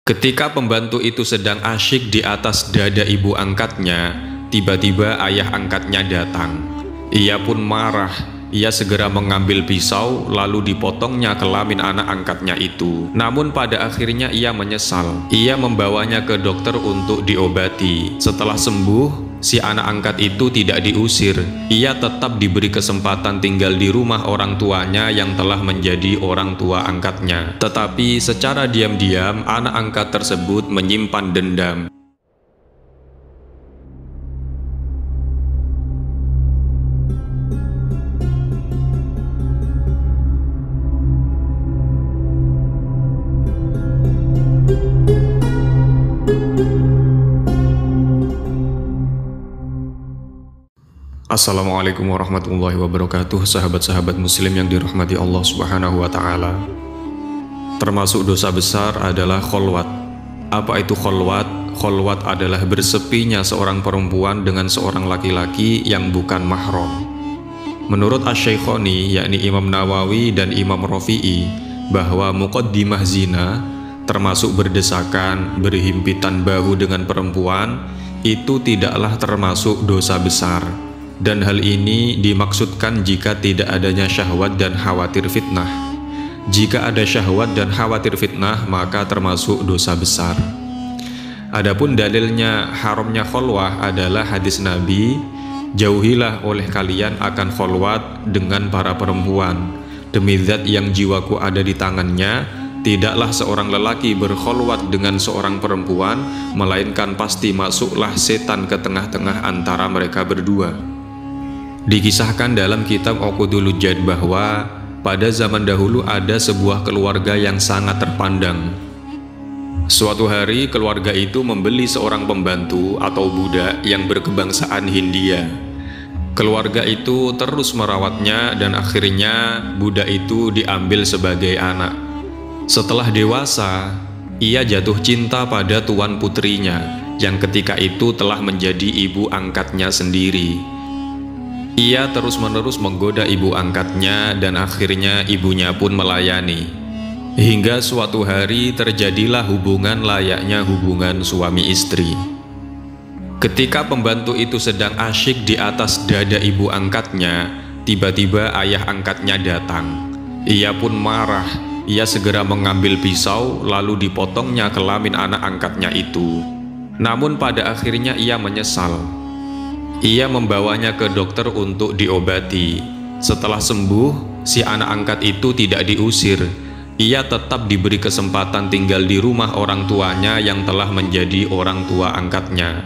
Ketika pembantu itu sedang asyik di atas dada ibu angkatnya, tiba-tiba ayah angkatnya datang. Ia pun marah. Ia segera mengambil pisau lalu dipotongnya kelamin anak angkatnya itu. Namun pada akhirnya ia menyesal. Ia membawanya ke dokter untuk diobati. Setelah sembuh, si anak angkat itu tidak diusir. Ia tetap diberi kesempatan tinggal di rumah orang tuanya yang telah menjadi orang tua angkatnya. Tetapi secara diam-diam anak angkat tersebut menyimpan dendam. Assalamualaikum warahmatullahi wabarakatuh. Sahabat-sahabat muslim yang dirahmati Allah subhanahu wa ta'ala. Termasuk dosa besar adalah kholwat. Apa itu kholwat? Kholwat adalah bersepinya seorang perempuan dengan seorang laki-laki yang bukan mahram. Menurut Asy-Syaikhoni, yakni Imam Nawawi dan Imam Rafi'i, bahwa muqaddimah zina, termasuk berdesakan, berhimpitan bahu dengan perempuan, itu tidaklah termasuk dosa besar. Dan hal ini dimaksudkan jika tidak adanya syahwat dan khawatir fitnah. Jika ada syahwat dan khawatir fitnah, maka termasuk dosa besar. Adapun dalilnya haramnya kholwah adalah hadis Nabi, "Jauhilah oleh kalian akan kholwat dengan para perempuan. Demi zat yang jiwaku ada di tangannya, tidaklah seorang lelaki berkholwat dengan seorang perempuan, melainkan pasti masuklah setan ke tengah-tengah antara mereka berdua." Dikisahkan dalam kitab Uqudul Jad bahwa pada zaman dahulu ada sebuah keluarga yang sangat terpandang. Suatu hari keluarga itu membeli seorang pembantu atau budak yang berkebangsaan Hindia. Keluarga itu terus merawatnya dan akhirnya budak itu diambil sebagai anak. Setelah dewasa, ia jatuh cinta pada tuan putrinya yang ketika itu telah menjadi ibu angkatnya sendiri. Ia terus-menerus menggoda ibu angkatnya dan akhirnya ibunya pun melayani. Hingga suatu hari terjadilah hubungan layaknya hubungan suami istri. Ketika pembantu itu sedang asyik di atas dada ibu angkatnya, tiba-tiba ayah angkatnya datang. Ia pun marah. Ia segera mengambil pisau lalu dipotongnya kelamin anak angkatnya itu. Namun pada akhirnya ia menyesal. Ia membawanya ke dokter untuk diobati. Setelah sembuh, si anak angkat itu tidak diusir. Ia tetap diberi kesempatan tinggal di rumah orang tuanya yang telah menjadi orang tua angkatnya.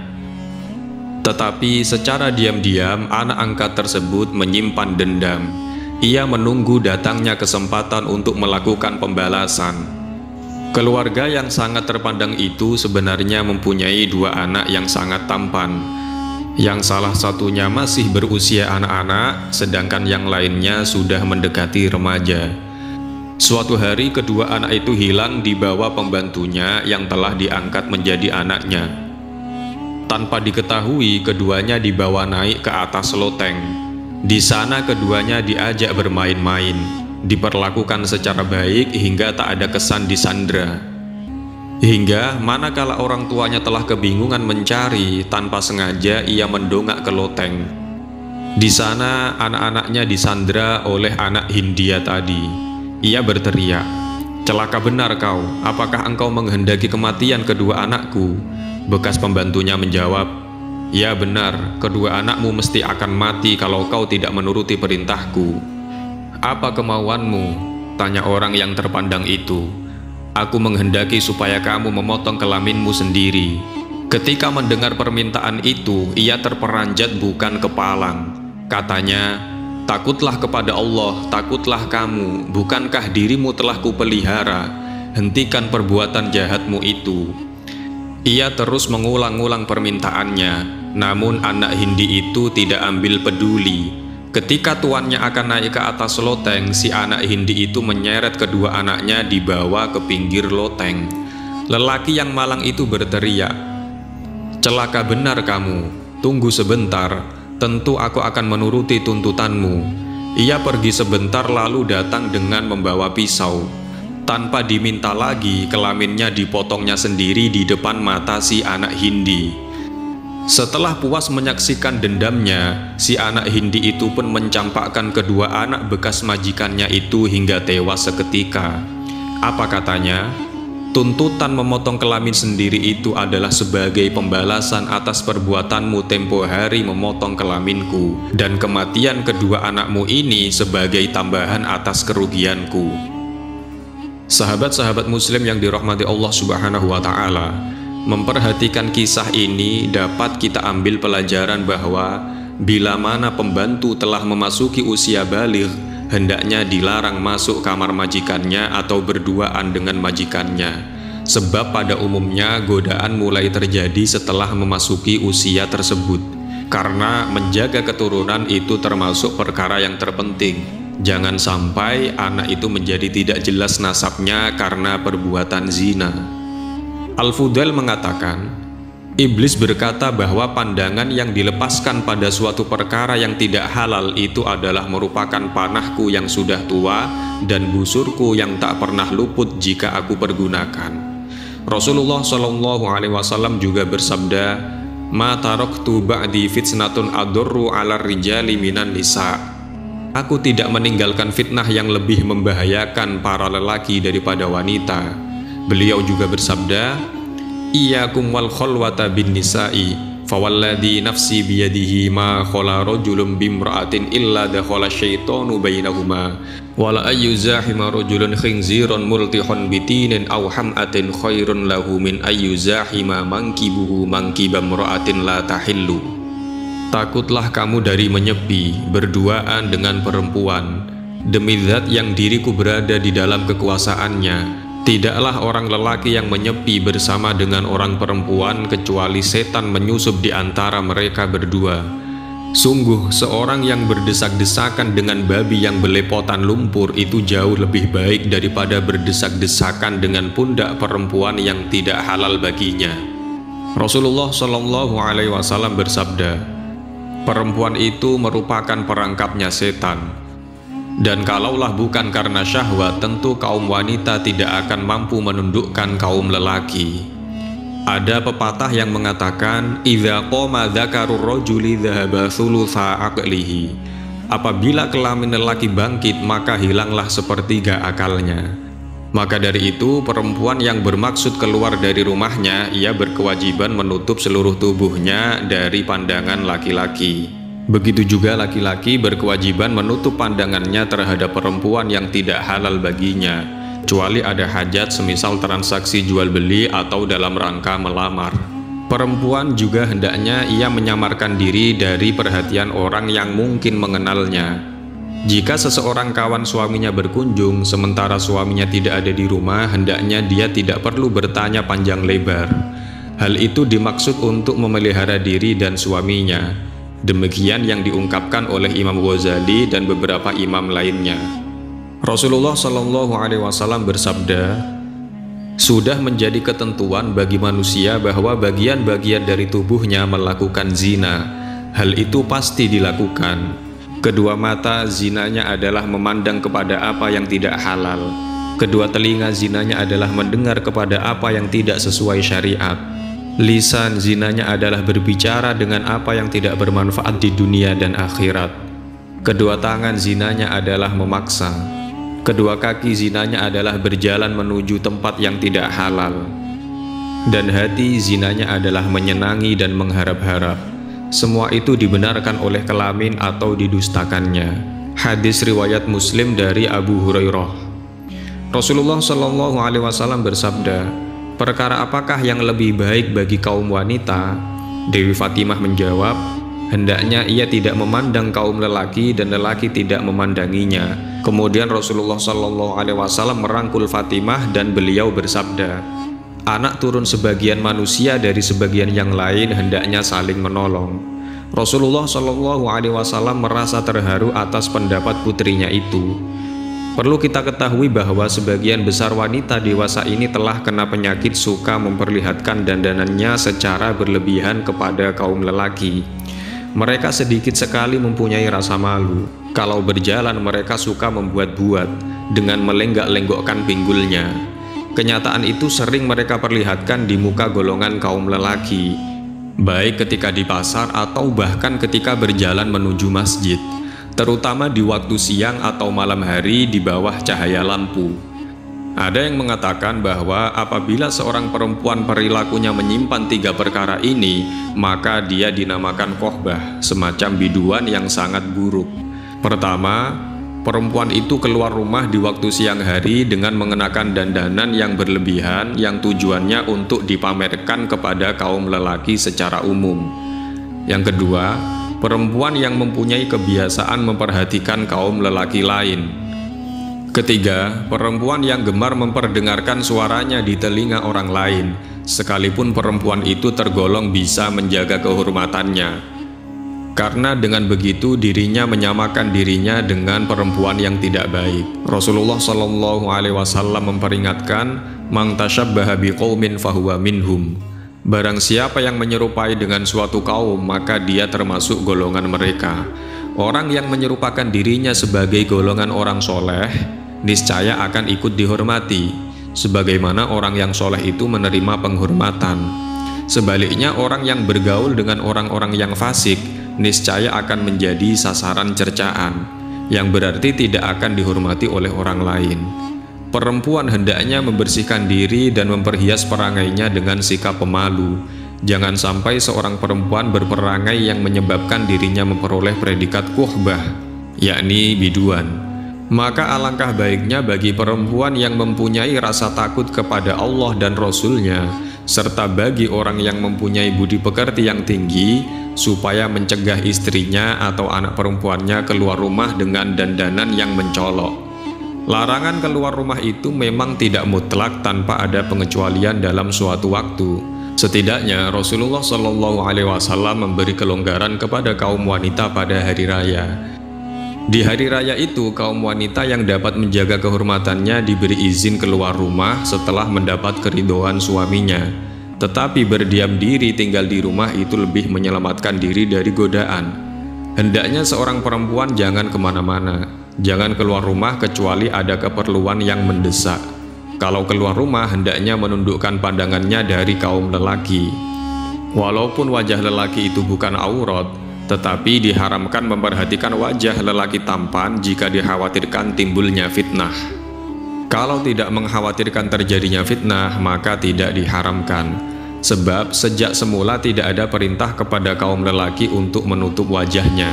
Tetapi secara diam-diam anak angkat tersebut menyimpan dendam. Ia menunggu datangnya kesempatan untuk melakukan pembalasan. Keluarga yang sangat terpandang itu sebenarnya mempunyai dua anak yang sangat tampan. Yang salah satunya masih berusia anak-anak, sedangkan yang lainnya sudah mendekati remaja. Suatu hari kedua anak itu hilang dibawa pembantunya yang telah diangkat menjadi anaknya. Tanpa diketahui, keduanya dibawa naik ke atas loteng. Di sana keduanya diajak bermain-main, diperlakukan secara baik hingga tak ada kesan disandra. Hingga manakala orang tuanya telah kebingungan mencari, tanpa sengaja ia mendongak ke loteng. Di sana anak-anaknya disandra oleh anak Hindia tadi. Ia berteriak, "Celaka benar kau, apakah engkau menghendaki kematian kedua anakku?" Bekas pembantunya menjawab, "Ya benar, kedua anakmu mesti akan mati kalau kau tidak menuruti perintahku." "Apa kemauanmu?" tanya orang yang terpandang itu. "Aku menghendaki supaya kamu memotong kelaminmu sendiri." Ketika mendengar permintaan itu, ia terperanjat bukan kepalang. Katanya, "Takutlah kepada Allah, takutlah kamu, bukankah dirimu telah kupelihara? Hentikan perbuatan jahatmu itu." Ia terus mengulang-ulang permintaannya, namun anak Hindi itu tidak ambil peduli. Ketika tuannya akan naik ke atas loteng, si anak Hindi itu menyeret kedua anaknya dibawa ke pinggir loteng. Lelaki yang malang itu berteriak, "Celaka benar kamu, tunggu sebentar, tentu aku akan menuruti tuntutanmu." Ia pergi sebentar lalu datang dengan membawa pisau. Tanpa diminta lagi, kelaminnya dipotongnya sendiri di depan mata si anak Hindi. Setelah puas menyaksikan dendamnya, si anak Hindi itu pun mencampakkan kedua anak bekas majikannya itu hingga tewas seketika. Apa katanya? Tuntutan memotong kelamin sendiri itu adalah sebagai pembalasan atas perbuatanmu tempo hari memotong kelaminku, dan kematian kedua anakmu ini sebagai tambahan atas kerugianku. Sahabat-sahabat muslim yang dirahmati Allah Subhanahu wa Ta'ala, memperhatikan kisah ini dapat kita ambil pelajaran bahwa bila mana pembantu telah memasuki usia baligh, hendaknya dilarang masuk kamar majikannya atau berduaan dengan majikannya, sebab pada umumnya godaan mulai terjadi setelah memasuki usia tersebut, karena menjaga keturunan itu termasuk perkara yang terpenting. Jangan sampai anak itu menjadi tidak jelas nasabnya karena perbuatan zina. Al-Fudail mengatakan, Iblis berkata bahwa pandangan yang dilepaskan pada suatu perkara yang tidak halal itu adalah merupakan panahku yang sudah tua dan busurku yang tak pernah luput jika aku pergunakan. Rasulullah SAW juga bersabda, "Ma taraktu ba'di fitnatun adurru 'alar rijali minan nisa." Aku tidak meninggalkan fitnah yang lebih membahayakan para lelaki daripada wanita. Beliau juga bersabda, "Iyyakum wal khalwata bin nisa'i, fawalladhi nafsi biyadihi ma khala rajulun bimra'atin illa dakhala syaitanu bainahuma, wala ayyuzahima rajulun khinziran multihun bitinin aw ham'atin khairun lahu min ayyuzahima mankibuhu mankibam ra'atin la tahillu." Takutlah kamu dari menyepi, berduaan dengan perempuan. Demi zat yang diriku berada di dalam kekuasaannya, tidaklah orang lelaki yang menyepi bersama dengan orang perempuan kecuali setan menyusup di antara mereka berdua. Sungguh, seorang yang berdesak-desakan dengan babi yang belepotan lumpur itu jauh lebih baik daripada berdesak-desakan dengan pundak perempuan yang tidak halal baginya. Rasulullah SAW bersabda, "Perempuan itu merupakan perangkapnya setan. Dan kalaulah bukan karena syahwat, tentu kaum wanita tidak akan mampu menundukkan kaum lelaki." Ada pepatah yang mengatakan, "Idza qama dzakarur rajuli dzahaba thulutsa aqlihi." Apabila kelamin lelaki bangkit, maka hilanglah sepertiga akalnya. Maka dari itu, perempuan yang bermaksud keluar dari rumahnya, ia berkewajiban menutup seluruh tubuhnya dari pandangan laki-laki. Begitu juga laki-laki berkewajiban menutup pandangannya terhadap perempuan yang tidak halal baginya, kecuali ada hajat semisal transaksi jual beli atau dalam rangka melamar. Perempuan juga hendaknya ia menyamarkan diri dari perhatian orang yang mungkin mengenalnya. Jika seseorang kawan suaminya berkunjung sementara suaminya tidak ada di rumah, hendaknya dia tidak perlu bertanya panjang lebar. Hal itu dimaksud untuk memelihara diri dan suaminya. Demikian yang diungkapkan oleh Imam Ghazali dan beberapa imam lainnya. Rasulullah SAW bersabda, "Sudah menjadi ketentuan bagi manusia bahwa bagian-bagian dari tubuhnya melakukan zina. Hal itu pasti dilakukan. Kedua mata zinanya adalah memandang kepada apa yang tidak halal. Kedua telinga zinanya adalah mendengar kepada apa yang tidak sesuai syariat. Lisan zinanya adalah berbicara dengan apa yang tidak bermanfaat di dunia dan akhirat. Kedua tangan zinanya adalah memaksa. Kedua kaki zinanya adalah berjalan menuju tempat yang tidak halal. Dan hati zinanya adalah menyenangi dan mengharap-harap. Semua itu dibenarkan oleh kelamin atau didustakannya." Hadis riwayat Muslim dari Abu Hurairah. Rasulullah SAW bersabda, "Perkara apakah yang lebih baik bagi kaum wanita?" Dewi Fatimah menjawab, "Hendaknya ia tidak memandang kaum lelaki dan lelaki tidak memandanginya." Kemudian Rasulullah SAW merangkul Fatimah dan beliau bersabda, "Anak turun sebagian manusia dari sebagian yang lain, hendaknya saling menolong." Rasulullah SAW merasa terharu atas pendapat putrinya itu. Perlu kita ketahui bahwa sebagian besar wanita dewasa ini telah kena penyakit suka memperlihatkan dandanannya secara berlebihan kepada kaum lelaki. Mereka sedikit sekali mempunyai rasa malu. Kalau berjalan mereka suka membuat-buat. dengan melenggak-lenggokkan pinggulnya. Kenyataan itu sering mereka perlihatkan di muka golongan kaum lelaki, baik ketika di pasar atau bahkan ketika berjalan menuju masjid, terutama di waktu siang atau malam hari di bawah cahaya lampu. Ada yang mengatakan bahwa apabila seorang perempuan perilakunya menyimpan 3 perkara ini, maka dia dinamakan kohbah, semacam biduan yang sangat buruk. Pertama, perempuan itu keluar rumah di waktu siang hari dengan mengenakan dandanan yang berlebihan yang tujuannya untuk dipamerkan kepada kaum lelaki secara umum. Yang kedua, perempuan yang mempunyai kebiasaan memperhatikan kaum lelaki lain. Ketiga, perempuan yang gemar memperdengarkan suaranya di telinga orang lain, sekalipun perempuan itu tergolong bisa menjaga kehormatannya. Karena dengan begitu dirinya menyamakan dirinya dengan perempuan yang tidak baik. Rasulullah Shallallahu Alaihi Wasallam memperingatkan, "Man tashabbaha biqaumin fahuwa minhum." Barang siapa yang menyerupai dengan suatu kaum, maka dia termasuk golongan mereka. Orang yang menyerupakan dirinya sebagai golongan orang soleh, niscaya akan ikut dihormati, sebagaimana orang yang soleh itu menerima penghormatan. Sebaliknya, orang yang bergaul dengan orang-orang yang fasik, niscaya akan menjadi sasaran cercaan, yang berarti tidak akan dihormati oleh orang lain. Perempuan hendaknya membersihkan diri dan memperhias perangainya dengan sikap pemalu. Jangan sampai seorang perempuan berperangai yang menyebabkan dirinya memperoleh predikat kuhbah, yakni biduan. Maka alangkah baiknya bagi perempuan yang mempunyai rasa takut kepada Allah dan Rasul-Nya, serta bagi orang yang mempunyai budi pekerti yang tinggi, supaya mencegah istrinya atau anak perempuannya keluar rumah dengan dandanan yang mencolok. Larangan keluar rumah itu memang tidak mutlak tanpa ada pengecualian dalam suatu waktu. Setidaknya Rasulullah Shallallahu Alaihi Wasallam memberi kelonggaran kepada kaum wanita pada hari raya. Di hari raya itu, kaum wanita yang dapat menjaga kehormatannya diberi izin keluar rumah setelah mendapat keridhaan suaminya. Tetapi berdiam diri tinggal di rumah itu lebih menyelamatkan diri dari godaan. Hendaknya seorang perempuan jangan kemana-mana, jangan keluar rumah kecuali ada keperluan yang mendesak. Kalau keluar rumah, hendaknya menundukkan pandangannya dari kaum lelaki. Walaupun wajah lelaki itu bukan aurat, tetapi diharamkan memperhatikan wajah lelaki tampan jika dikhawatirkan timbulnya fitnah. Kalau tidak mengkhawatirkan terjadinya fitnah, maka tidak diharamkan. Sebab sejak semula tidak ada perintah kepada kaum lelaki untuk menutup wajahnya,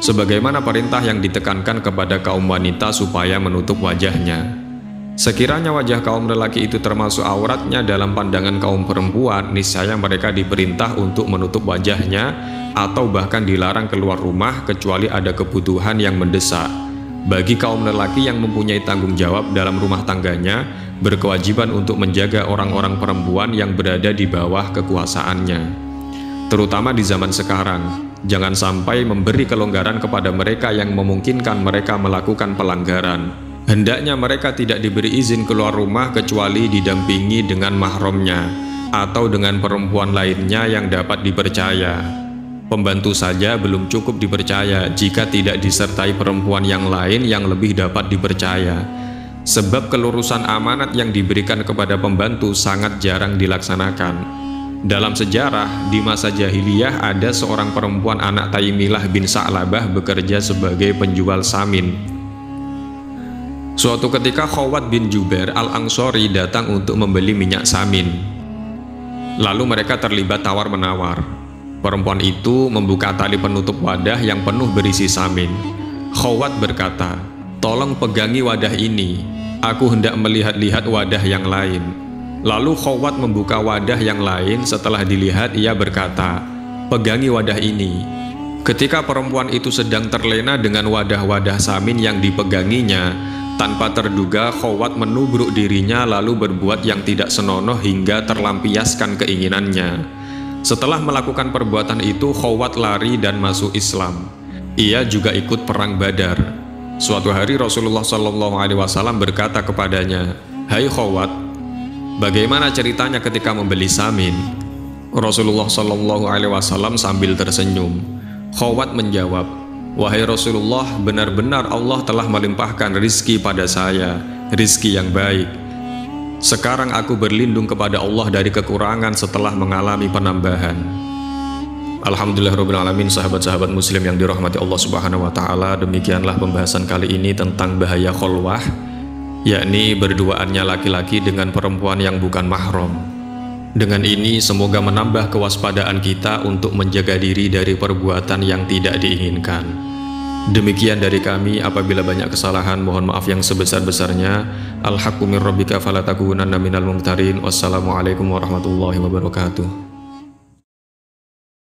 sebagaimana perintah yang ditekankan kepada kaum wanita supaya menutup wajahnya. Sekiranya wajah kaum lelaki itu termasuk auratnya dalam pandangan kaum perempuan, niscaya mereka diperintah untuk menutup wajahnya atau bahkan dilarang keluar rumah kecuali ada kebutuhan yang mendesak. Bagi kaum lelaki yang mempunyai tanggung jawab dalam rumah tangganya, berkewajiban untuk menjaga orang-orang perempuan yang berada di bawah kekuasaannya. Terutama di zaman sekarang, jangan sampai memberi kelonggaran kepada mereka yang memungkinkan mereka melakukan pelanggaran. Hendaknya mereka tidak diberi izin keluar rumah kecuali didampingi dengan mahramnya atau dengan perempuan lainnya yang dapat dipercaya. Pembantu saja belum cukup dipercaya jika tidak disertai perempuan yang lain yang lebih dapat dipercaya. Sebab kelurusan amanat yang diberikan kepada pembantu sangat jarang dilaksanakan. Dalam sejarah, di masa jahiliyah ada seorang perempuan anak Taimilah bin Sa'labah bekerja sebagai penjual samin. Suatu ketika Khawat bin Jubair al-Ansori datang untuk membeli minyak samin. Lalu mereka terlibat tawar-menawar. Perempuan itu membuka tali penutup wadah yang penuh berisi samin. Khawat berkata, "Tolong pegangi wadah ini, aku hendak melihat-lihat wadah yang lain." Lalu Khawat membuka wadah yang lain. Setelah dilihat, ia berkata, "Pegangi wadah ini." Ketika perempuan itu sedang terlena dengan wadah-wadah samin yang dipeganginya, tanpa terduga Khawat menubruk dirinya lalu berbuat yang tidak senonoh hingga terlampiaskan keinginannya. Setelah melakukan perbuatan itu, Khawat lari dan masuk Islam. Ia juga ikut perang Badar. Suatu hari Rasulullah SAW berkata kepadanya, "Hai Khawat, bagaimana ceritanya ketika membeli samin?" Rasulullah SAW sambil tersenyum. Khawat menjawab, Wahai Rasulullah, benar-benar Allah telah melimpahkan rizki pada saya, rizki yang baik. Sekarang aku berlindung kepada Allah dari kekurangan setelah mengalami penambahan. Alhamdulillahirrabbilalamin, sahabat-sahabat muslim yang dirahmati Allah subhanahu wa ta'ala. Demikianlah pembahasan kali ini tentang bahaya kholwah, yakni berduaannya laki-laki dengan perempuan yang bukan mahram. Dengan ini semoga menambah kewaspadaan kita untuk menjaga diri dari perbuatan yang tidak diinginkan. Demikian dari kami, apabila banyak kesalahan mohon maaf yang sebesar-besarnya. Al-haqqu min rabbika fala takunanna minal mumtarin. Wassalamualaikum warahmatullahi wabarakatuh.